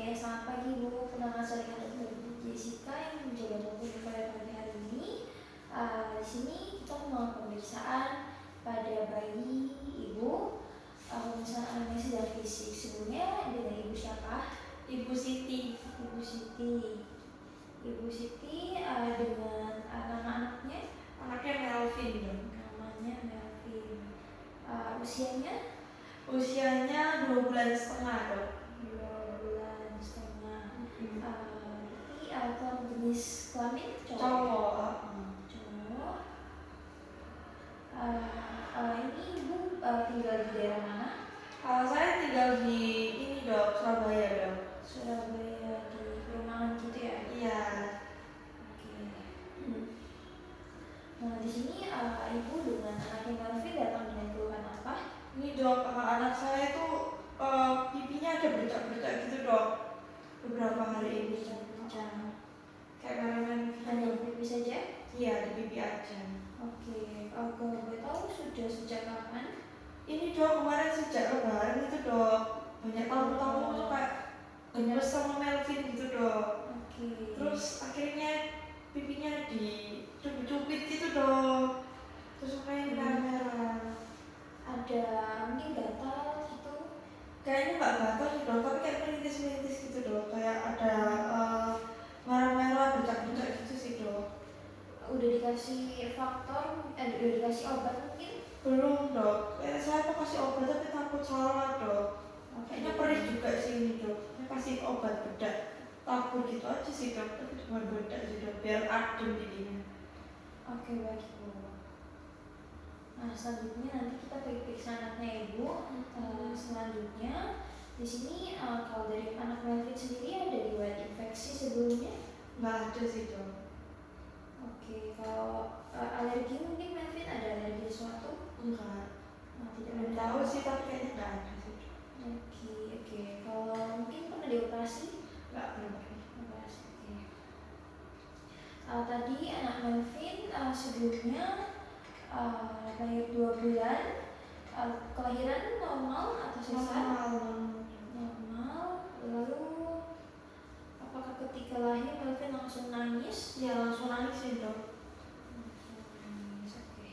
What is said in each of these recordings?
Oke, selamat pagi Bu. Perkenalkan saya dengan Ibu Jessica yang menjaga mobil pada pagi hari ini. Di sini kita melakukan pemeriksaan pada bayi Ibu. Pemeriksaan anamnesis dan fisik. Sebelumnya dengan Ibu siapa? Ibu Siti. Ibu Siti. Ibu Siti dengan nama anaknya? Anaknya Melvin dong. Namanya Melvin. Usianya? Usianya 2 bulan setengah dong. 2 bulan setengah. Berarti jenis kelamin cowok? Cowok. Cowok. Ini Ibu tinggal di daerah mana? Saya tinggal di ini dong, Surabaya dong. Surabaya, di perumahan gitu ya? Iya. Oke. Nah, di sini Ibu dengan anaknya Melvin datang dengan keluhan apa? Ini dok, anak saya itu pipinya ada bercak-bercak gitu dok. Beberapa hari ini. Bercak-bercak. Kayak merah-merah gitu. Hanya di pipi saja? Iya, di pipi aja. Oke. Kalau boleh tahu sudah sejak kapan? Ini dok, kemarin sejak lebaran itu dok. Banyak tamu-tamu tuh kayak gemes sama Melvin gitu dok. Oke. Terus akhirnya pipinya dicubit-cubit gitu dok. Terus main merah-merah. Ada mungkin gatal gitu? Kayaknya nggak gatal sih dok, tapi kayak merintis-merintis gitu dok. Kayak ada merah-merah, bercak-bercak gitu sih dok. Udah dikasih faktor, udah dikasih obat mungkin? Belum dok, saya mau kasih obat tapi takut salah dok. Kayaknya perih juga sih ini dok. Saya kasih obat bedak tabur gitu aja sih dok, tapi cuma bedak sih dok, biar adem jadinya. Oke, baik Bu. Nah, selanjutnya nanti kita periksa anaknya Ibu. Selanjutnya di sini kalau dari anak Melvin sendiri ada riwayat infeksi sebelumnya? Nggak ada sih dok. Oke, kalau alergi mungkin Melvin ada alergi sesuatu? Enggak. Tidak Belum ada. tahu sih, tapi kayaknya nggak ada sih dok. Oke. Kalau mungkin pernah dioperasi? Nggak belum. Operasi. Oke. Tadi anak Melvin sebelumnya lahir 2 bulan, kelahiran normal atau sesar? Normal. Lalu apakah ketika lahir Melvin langsung nangis? Ya langsung nangis sih dok. Oke.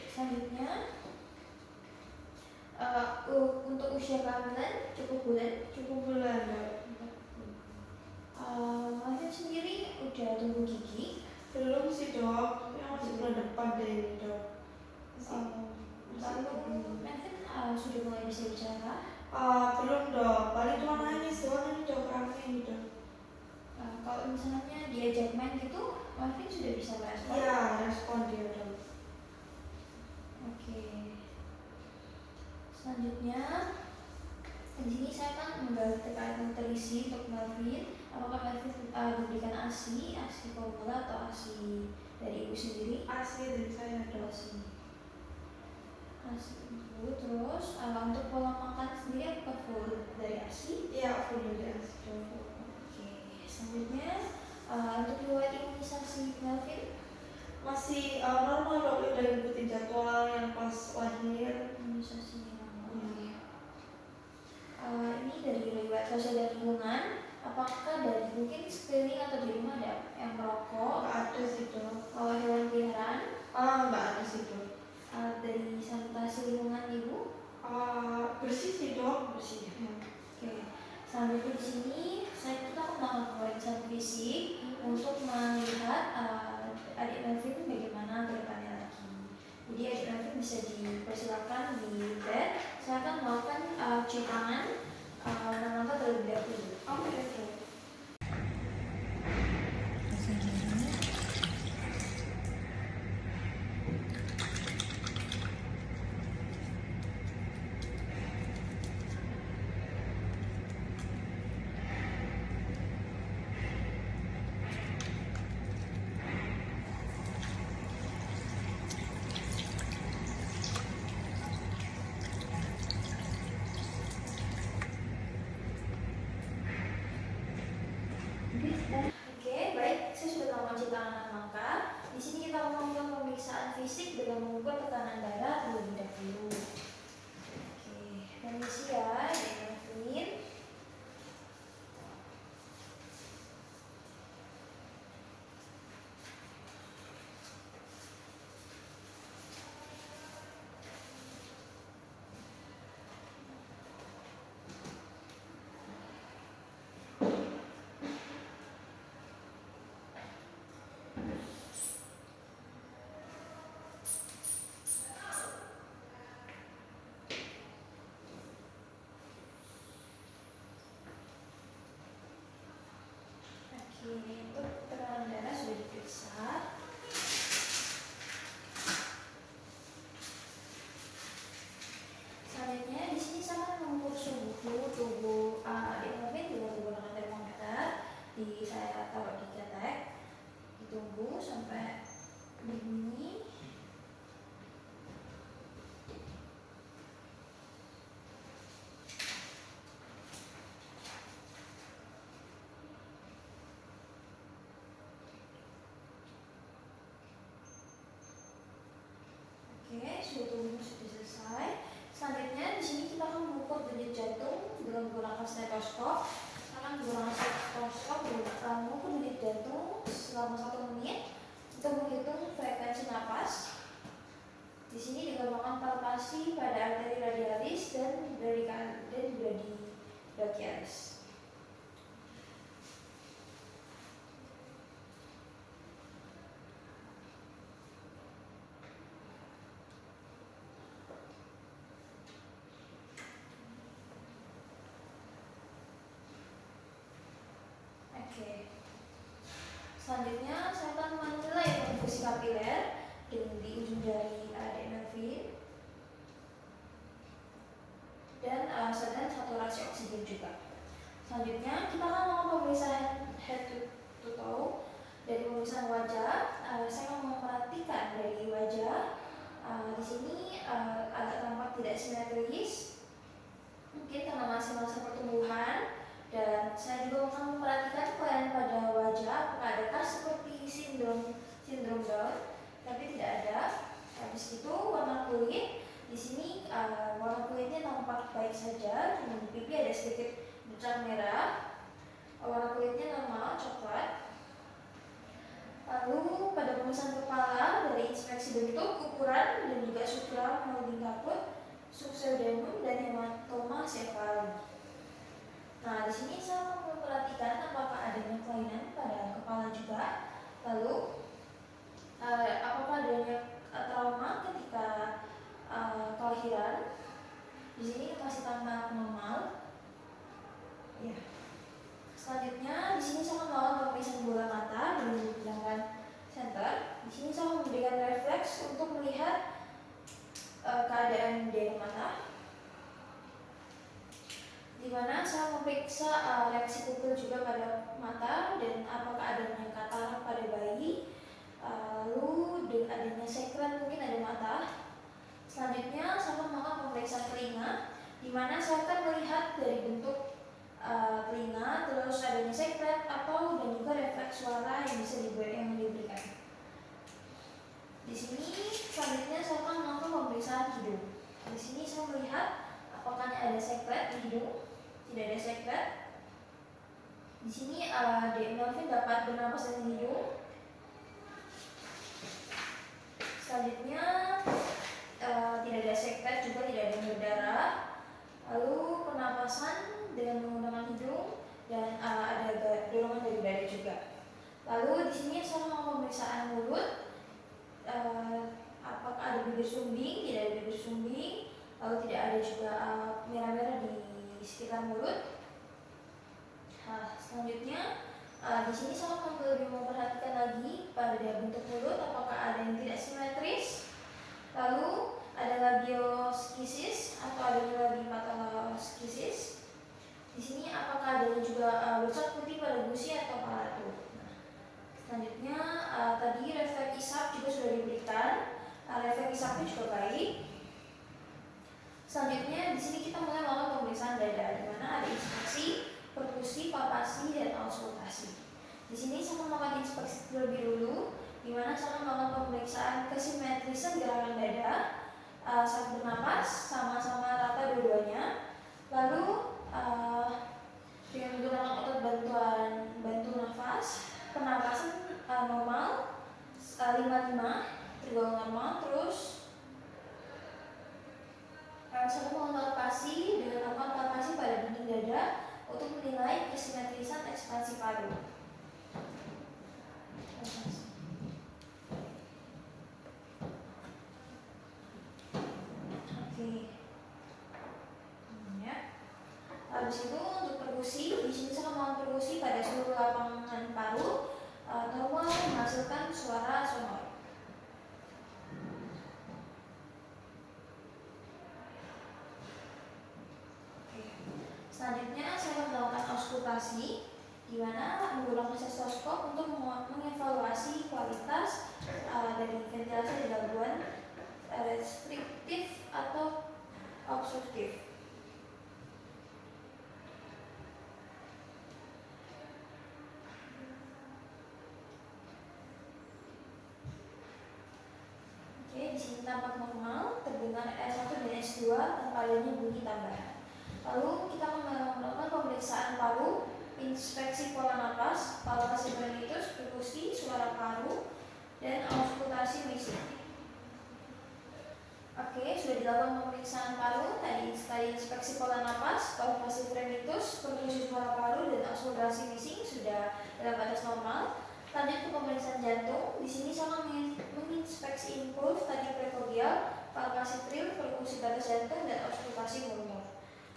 Selanjutnya untuk usia kehamilan cukup bulan? Cukup bulan dok. Melvin sendiri udah tumbuh gigi? Belum sih dok, yang masih bulan depan deh ini dok. Lalu Melvin sudah mulai bisa bicara? Belum dok, paling cuma nangis doang ini dok, rame ini dok. Kalau misalnya diajak main gitu, Melvin sudah bisa merespon? Iya, respon dia dok. Oke. Selanjutnya di sini saya akan menggali terkait nutrisi untuk Melvin. Apakah Melvin diberikan ASI formula atau ASI dari ibu sendiri? ASI dari saya dok. ASI ibu. Terus untuk pola makan sendiri apakah full dari ASI? Iya, full dari ASI dok. Oke. Selanjutnya untuk riwayat imunisasi Melvin masih normal dok, udah ngikutin jadwal yang pas lahir. imunisasinya normal. Ini dari riwayat sosial dan lingkungan, apakah dari mungkin sekeliling atau di rumah ada yang merokok? Nggak ada sih dok. Kalau hewan peliharaan? Nggak ada sih dok. Dari sanitasi lingkungan ibu? Bersih sih dok. Bersih. Oke. Selanjutnya di sini kita akan melakukan pemeriksaan fisik untuk melihat adik Melvin bagaimana ke depannya lagi. Jadi adik Melvin bisa dipersilakan di bed. Saya akan melakukan cuci tangan mata terlebih dahulu. Oke. Oke, baik. Saya sudah melakukan cuci tangan dan mata. Di sini kita melakukan pemeriksaan fisik dengan mengukur tekanan darah terlebih dahulu. Oke, permisi ya, Melvin. untuk tekanan darah sudah diperiksa. Selanjutnya di sini saya akan mengukur suhu tubuh adik Melvin dengan menggunakan termometer. Saya taruh di ketek, ditunggu sampai berbunyi. Oke, suhu tubuh sudah selesai. Selanjutnya di sini kita akan mengukur denyut jantung dengan menggunakan stetoskop. Kita akan menggunakan stetoskop mengukur denyut jantung selama 1 menit untuk menghitung frekuensi napas. Di sini dikembangkan palpasi pada arteri radialis dan brachialis. Oke. Selanjutnya saya akan menilai perfusi kapiler di ujung jari adik Melvin dan saturasi oksigen juga. Selanjutnya kita akan melakukan pemeriksaan head to toe dari pemeriksaan wajah. Saya akan memperhatikan dari wajah. Di sini agak tampak tidak simetris, mungkin karena masih masa pertumbuhan. Dan saya juga akan memperhatikan kelainan pada wajah, apakah adakah seperti sindrom Down, tapi tidak ada. Habis itu warna kulit, di sini warna kulitnya tampak baik saja, di pipi ada sedikit bercak merah. Warna kulitnya normal, coklat. Lalu pada pemeriksaan kepala dari inspeksi bentuk, ukuran, dan juga sutura molding kaput, subpseudenum, dan hematoma sefali. Nah, di sini saya akan memperhatikan apakah adanya kelainan pada kepala juga. Lalu, apakah adanya trauma ketika kelahiran. Di sini masih tampak normal. Ya. Selanjutnya, di sini saya akan melakukan pemeriksaan bola mata dengan menggunakan senter. Di sini saya memberikan refleks untuk melihat keadaan dari mata, di mana saya memeriksa reaksi pupil juga pada mata dan apakah adanya katarak pada bayi, lalu adanya sekret mungkin ada mata. Selanjutnya saya akan melakukan pemeriksaan telinga, di mana saya akan melihat dari bentuk telinga, terus adanya sekret atau dan juga refleks suara yang bisa diberikan. Di sini selanjutnya saya akan melakukan pemeriksaan hidung. Di sini saya melihat apakah ada sekret di hidung. Tidak ada sekret. Di sini adik Melvin dapat bernapas dengan hidung. Selanjutnya tidak ada sekret juga, tidak ada yang berdarah. Lalu pernapasan dengan menggunakan hidung dan ada dorongan dari dada juga. Lalu di sini saya mau pemeriksaan mulut. Apakah ada bibir sumbing? Tidak ada bibir sumbing. Lalu tidak ada juga merah-merah di sekitar mulut. Selanjutnya di sini saya akan lebih memperhatikan lagi pada bentuk mulut, apakah ada yang tidak simetris. Lalu ada labioskisis atau ada labiopatholoskisis. Di sini apakah ada juga bercak putih pada gusi atau palato. Selanjutnya tadi refleks isap juga sudah diberikan. Refleks isapnya juga baik. Selanjutnya di sini kita mulai melakukan pemeriksaan dada, di mana ada inspeksi, perkusi, palpasi, dan auskultasi. Di sini saya akan melakukan inspeksi terlebih dulu, di mana saya akan melakukan pemeriksaan kesimetrisan gerakan dada saat bernapas, sama-sama rata dua-duanya. Lalu dengan menggunakan otot bantu nafas, pernapasan normal 55 tergolong normal. Terus saya mau palpasi dengan melakukan palpasi pada dinding dada untuk menilai kesimetrisan ekspansi paru. Oke. Ya. Habis itu untuk perkusi, di sini saya mau perkusi pada seluruh lapangan paru auskultasi, di mana menggunakan stetoskop untuk mengevaluasi kualitas dari ventilasi di gangguan restriktif atau obstruktif. Oke, di sini tampak normal, terdengar S1 dan S2 tanpa adanya bunyi tambahan. Lalu kita melakukan pemeriksaan paru, inspeksi pola napas, palpasi renitis, perkusi, suara paru, dan auskultasi misi. Oke, sudah dilakukan pemeriksaan paru, tadi inspeksi pola napas, palpasi renitis, perkusi, suara paru, dan auskultasi misi sudah dalam batas normal. Lanjut ke pemeriksaan jantung. Di sini sama menginspeksi impuls tadi prekordial, palpasi tril, perkusi batas jantung, dan auskultasi murmur.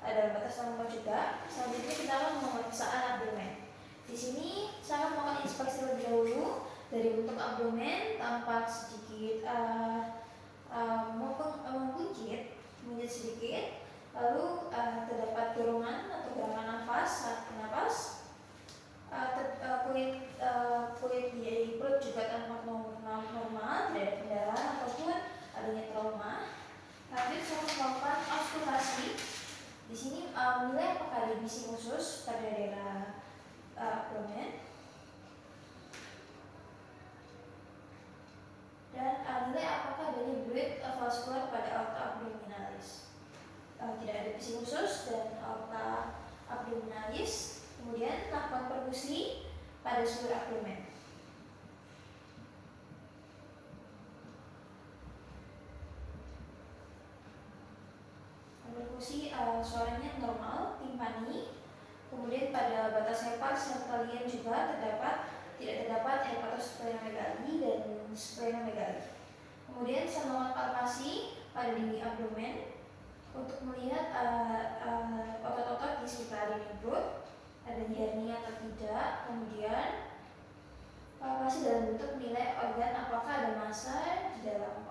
Ada batas normal juga. Selanjutnya kita akan pemeriksaan abdomen. Di sini saya melakukan inspeksi terlebih dahulu. Dari bentuk abdomen tampak sedikit menguncit sedikit. Lalu terdapat dorongan atau gerakan nafas saat bernapas. Kulit di perut juga tampak normal, tidak ada pendarahan ataupun adanya trauma. Lanjut saya melakukan auskultasi. Di sini menilai apakah ada bising usus pada daerah abdomen dan nilai apakah adanya fluid vaskular pada aorta abdominalis. Tidak ada bising usus dan aorta abdominalis. Kemudian lakukan perkusi pada seluruh abdomen. Perkusi suaranya normal, timpani. Kemudian pada batas hepatosplenomegaly juga tidak terdapat hepatosplenomegaly dan splenomegaly. Kemudian saya melakukan palpasi pada dinding abdomen untuk melihat otot-otot di sekitar dinding perut. Ada hernia atau tidak. Kemudian palpasi dalam bentuk menilai organ apakah ada massa di dalam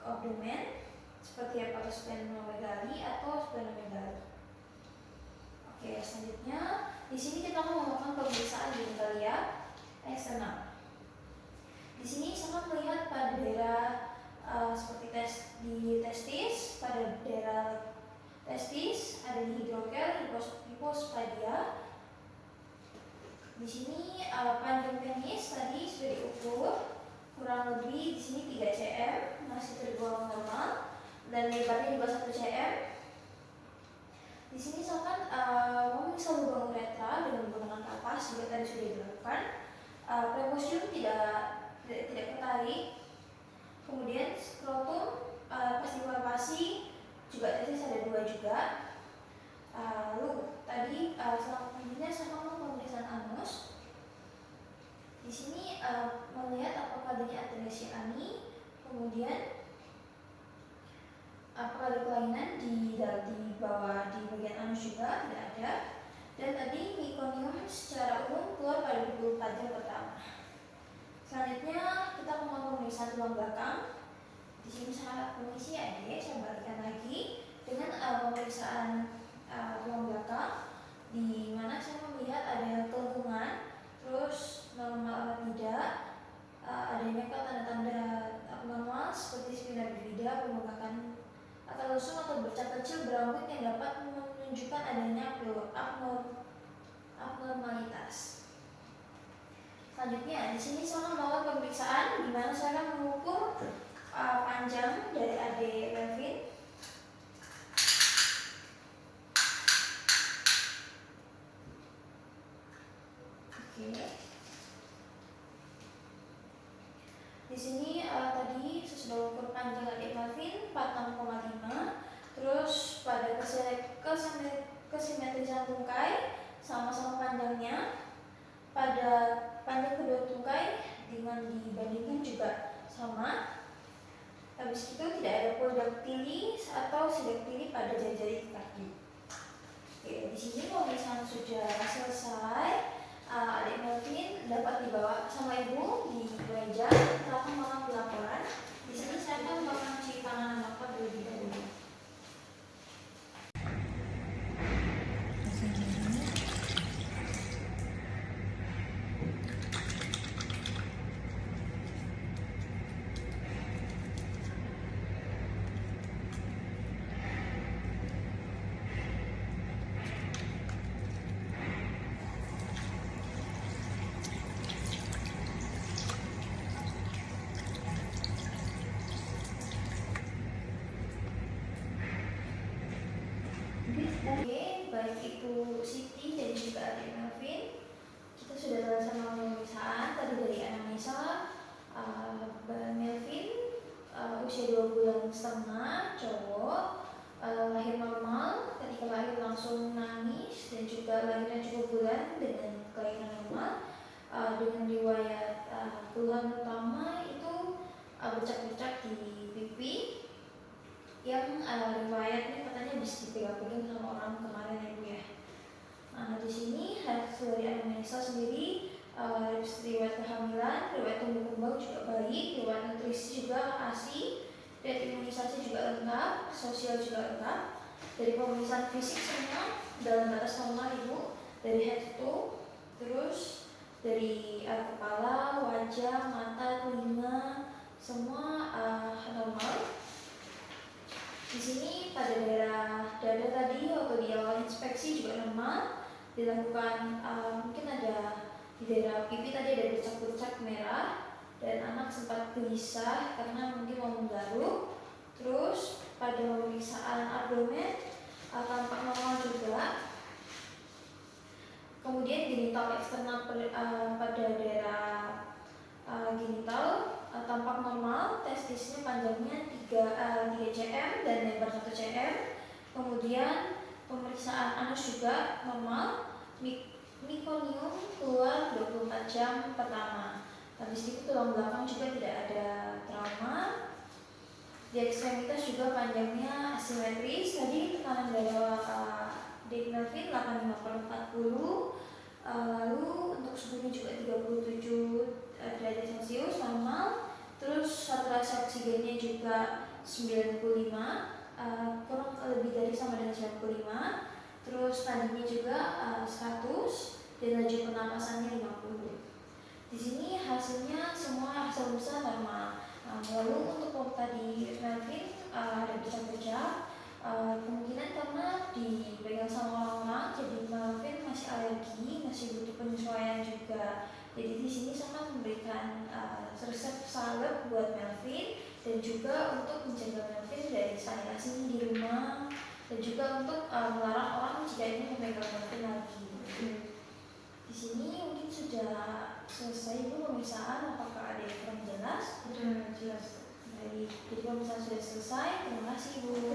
abdomen seperti hepatosplenomegaly atau splenomegaly. Oke, selanjutnya di sini kita akan melakukan pemeriksaan genitalia eksternal. Di sini saya melihat pada daerah seperti di testis, pada daerah testis ada di hidrokel, hipospadia. Di sini panjang penis tadi sudah diukur kurang lebih di sini 3 cm, masih tergolong normal, dan lebarnya juga 1 cm. Di sini misalkan memeriksa lubang uretra dengan menggunakan kapas juga tadi sudah dilakukan. Preposium tidak ketarik. Kemudian skrotum pas dipalpasi juga tadi ada 2 juga. Lalu tadi selanjutnya saya mau pemeriksaan anus. Di sini melihat apakah adanya atresia ani, kemudian apakah ada kelainan di bawah di bagian anus juga tidak ada. Dan tadi mekonium secara umum keluar pada 24 jam pertama. Selanjutnya kita mau pemeriksaan tulang belakang. Di sini saya permisi adik, saya balikkan lagi dengan pemeriksaan tulang belakang, di mana saya melihat ada kelengkungan, terus normal atau tidak, adanya tanda-tanda abnormal seperti spina bifida, pembengkakan atau lesung atau bercak kecil berambut yang dapat menunjukkan adanya abnormalitas. Selanjutnya di sini saya melakukan pemeriksaan di mana saya akan mengukur panjang dari adik Melvin. Di sini tadi saya sudah ukur panjang adik Melvin 46,5. Terus pada kesimetrisan tungkai sama-sama panjangnya. Pada panjang kedua tungkai dengan dibandingkan juga sama. Habis itu tidak ada poldaktili atau sidaktili pada jari-jari kaki. Oke, di sini pemeriksaan sudah selesai. Adik Melvin dapat dibawa sama ibu di meja. Kita akan melakukan pelaporan. Di sini saya akan melakukan cuci tangan bapak terlebih dahulu. juga lahirnya cukup bulan dengan kelahiran normal, dengan riwayat keluhan utama itu bercak-bercak di pipi yang riwayatnya katanya bisa dipegang-pegang sama orang kemarin ya Bu ya. Nah, di sini hasil dari anamnesa sendiri riwayat kehamilan, riwayat tumbuh kembang juga baik, riwayat nutrisi juga ASI, dan imunisasi juga lengkap, sosial juga lengkap. Dari pemeriksaan fisik semua dalam batas normal Ibu, dari head to toe, terus dari kepala, wajah, mata, telinga, semua normal. Di sini pada daerah dada tadi waktu di awal inspeksi juga normal, dilakukan mungkin ada di daerah pipi tadi ada bercak-bercak merah dan anak sempat gelisah karena mungkin mau menggaruk. Terus pada pemeriksaan abdomen tampak normal juga. Kemudian genital eksternal pada daerah genital tampak normal, testisnya panjangnya 3 cm dan lebar 1 cm. Kemudian pemeriksaan anus juga normal, mekonium keluar 24 jam pertama. Habis itu tulang belakang juga tidak ada trauma. Di ekstremitas juga panjangnya asimetris. Tadi tekanan darah Dek Melvin 85/40. Lalu untuk suhunya juga 37 derajat Celcius normal. Terus saturasi oksigennya juga 95, kurang lebih dari sama dengan 95. Terus nadinya juga 100 dan laju pernapasannya 50. Di sini hasilnya semua hasil usaha normal. Lalu untuk tadi Melvin ada bercak-bercak, kemungkinan karena dipegang sama orang-orang, jadi Melvin masih alergi, masih butuh penyesuaian juga. Jadi di sini sama memberikan resep salep buat Melvin dan juga untuk mencegah Melvin dari sanitasi di rumah dan juga untuk melarang orang jika ingin memegang Melvin lagi. Di sini mungkin sudah selesai Bu pemeriksaan, apakah ada yang kurang jelas? Sudah jelas. Baik, jadi pemeriksaan sudah selesai. Terima kasih Bu.